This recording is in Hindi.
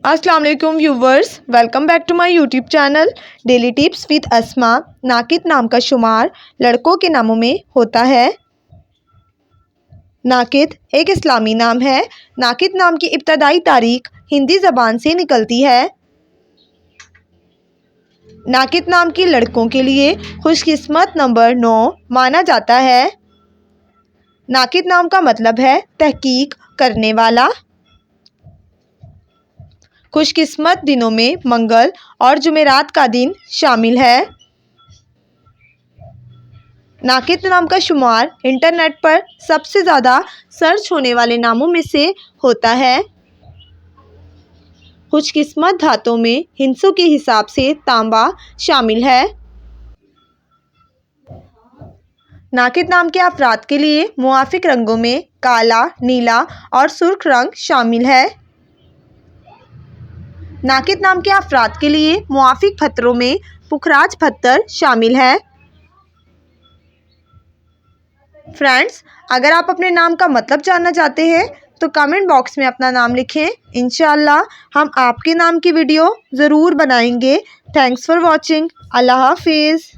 अस्सलाम वालेकुम viewers, welcome back to my YouTube channel daily tips with Asma. नाकिद नाम का शुमार लड़कों के नामों में होता है। नाकिद एक इस्लामी नाम है। नाकिद नाम की इब्तदाई तारीख हिंदी ज़बान से निकलती है। नाकिद नाम की लड़कों के लिए खुशकिस्मत नंबर 9 माना जाता है। नाकिद नाम का मतलब है तहकीक करने वाला। खुशकिस्मत दिनों में मंगल और जुमेरात का दिन शामिल है। नाकिद नाम का शुमार इंटरनेट पर सबसे ज़्यादा सर्च होने वाले नामों में से होता है। खुशकिस्मत धातों में हिंसों के हिसाब से तांबा शामिल है। नाकिद नाम के अफराद के लिए मुआफिक रंगों में काला, नीला और सुर्ख रंग शामिल है। नाकिद नाम के अफराद के लिए मुआफिक पत्थरों में पुखराज पत्थर शामिल है। फ्रेंड्स, अगर आप अपने नाम का मतलब जानना चाहते हैं तो कमेंट बॉक्स में अपना नाम लिखें। इंशाअल्लाह हम आपके नाम की वीडियो ज़रूर बनाएंगे। Thanks for watching. अल्लाह हाफिज़।